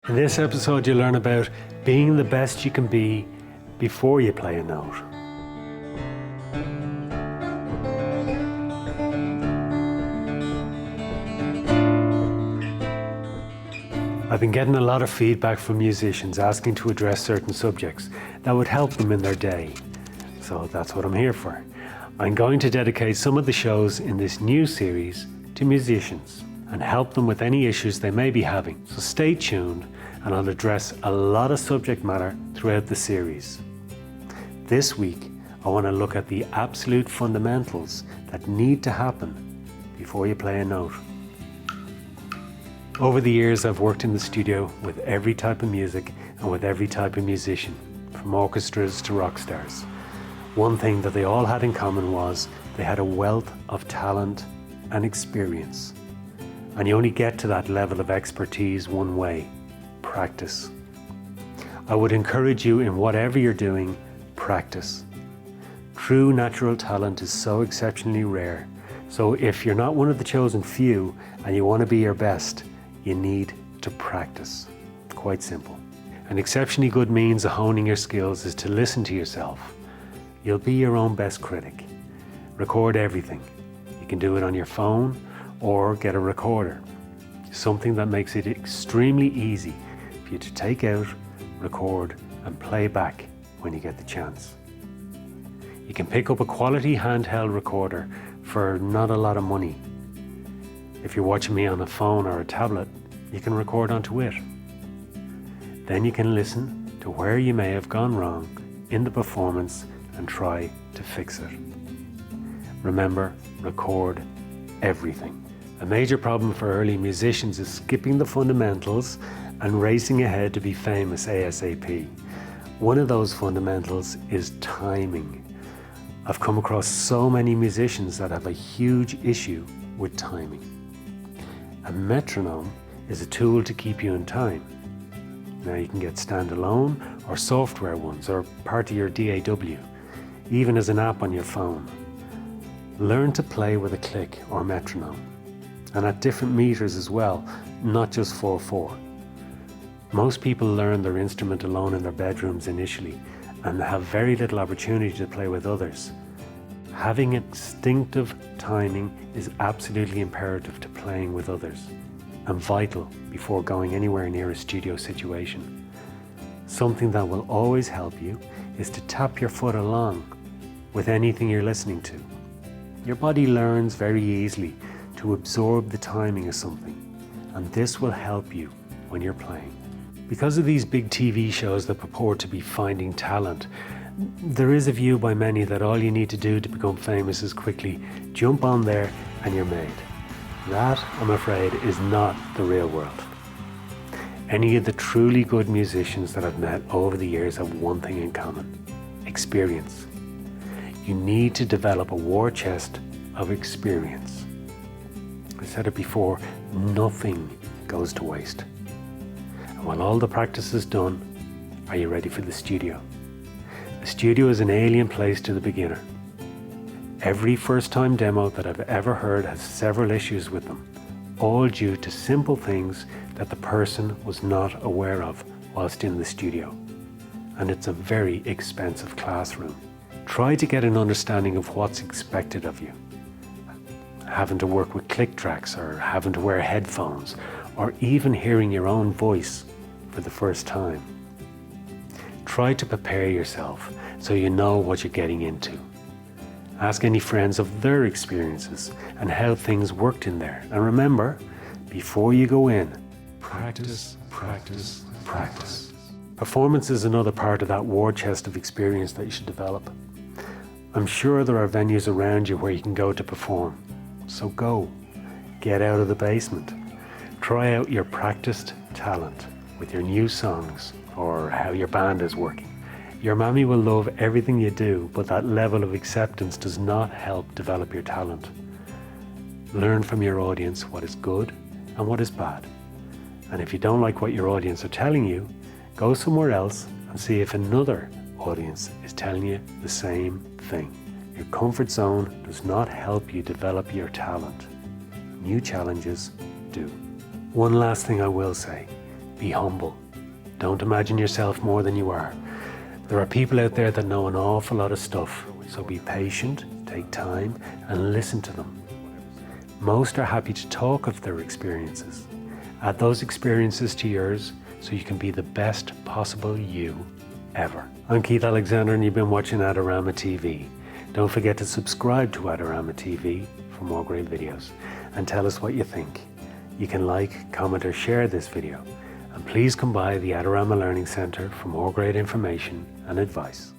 In this episode, you'll learn about being the best you can be before you play a note. I've been getting a lot of feedback from musicians asking to address certain subjects that would help them in their day. So that's what I'm here for. I'm going to dedicate some of the shows in this new series to musicians and help them with any issues they may be having. So stay tuned and I'll address a lot of subject matter throughout the series. This week, I want to look at the absolute fundamentals that need to happen before you play a note. Over the years, I've worked in the studio with every type of music and with every type of musician, from orchestras to rock stars. One thing that they all had in common was they had a wealth of talent and experience. And you only get to that level of expertise one way: practice. I would encourage you, in whatever you're doing, practice. True natural talent is so exceptionally rare. So if you're not one of the chosen few and you want to be your best, you need to practice. Quite simple. An exceptionally good means of honing your skills is to listen to yourself. You'll be your own best critic. Record everything. You can do it on your phone or get a recorder. Something that makes it extremely easy for you to take out, record, and play back when you get the chance. You can pick up a quality handheld recorder for not a lot of money. If you're watching me on a phone or a tablet, you can record onto it. Then you can listen to where you may have gone wrong in the performance and try to fix it. Remember, record everything. A major problem for early musicians is skipping the fundamentals and racing ahead to be famous ASAP. One of those fundamentals is timing. I've come across so many musicians that have a huge issue with timing. A metronome is a tool to keep you in time. Now you can get standalone or software ones or part of your DAW, even as an app on your phone. Learn to play with a click or metronome, and at different meters as well, not just 4/4. Most people learn their instrument alone in their bedrooms initially and have very little opportunity to play with others. Having instinctive timing is absolutely imperative to playing with others and vital before going anywhere near a studio situation. Something that will always help you is to tap your foot along with anything you're listening to. Your body learns very easily to absorb the timing of something, and this will help you when you're playing. Because of these big TV shows that purport to be finding talent, there is a view by many that all you need to do to become famous is quickly jump on there and you're made. That, I'm afraid, is not the real world. Any of the truly good musicians that I've met over the years have one thing in common: experience. You need to develop a war chest of experience. I said it before, nothing goes to waste. And when all the practice is done, are you ready for the studio? The studio is an alien place to the beginner. Every first-time demo that I've ever heard has several issues with them, all due to simple things that the person was not aware of whilst in the studio. And it's a very expensive classroom. Try to get an understanding of what's expected of you. Having to work with click tracks, or having to wear headphones, or even hearing your own voice for the first time. Try to prepare yourself so you know what you're getting into. Ask any friends of their experiences and how things worked in there. And remember, before you go in, practice, practice, practice. Performance is another part of that war chest of experience that you should develop. I'm sure there are venues around you where you can go to perform. So go, get out of the basement. Try out your practiced talent with your new songs or how your band is working. Your mammy will love everything you do, but that level of acceptance does not help develop your talent. Learn from your audience what is good and what is bad. And if you don't like what your audience are telling you, go somewhere else and see if another audience is telling you the same thing. Your comfort zone does not help you develop your talent. New challenges do. One last thing I will say. Be humble. Don't imagine yourself more than you are. There are people out there that know an awful lot of stuff, so be patient, take time, and listen to them. Most are happy to talk of their experiences. Add those experiences to yours so you can be the best possible you ever. I'm Keith Alexander and you've been watching Adorama TV. Don't forget to subscribe to Adorama TV for more great videos and tell us what you think. You can like, comment or share this video. And please come by the Adorama Learning Centre for more great information and advice.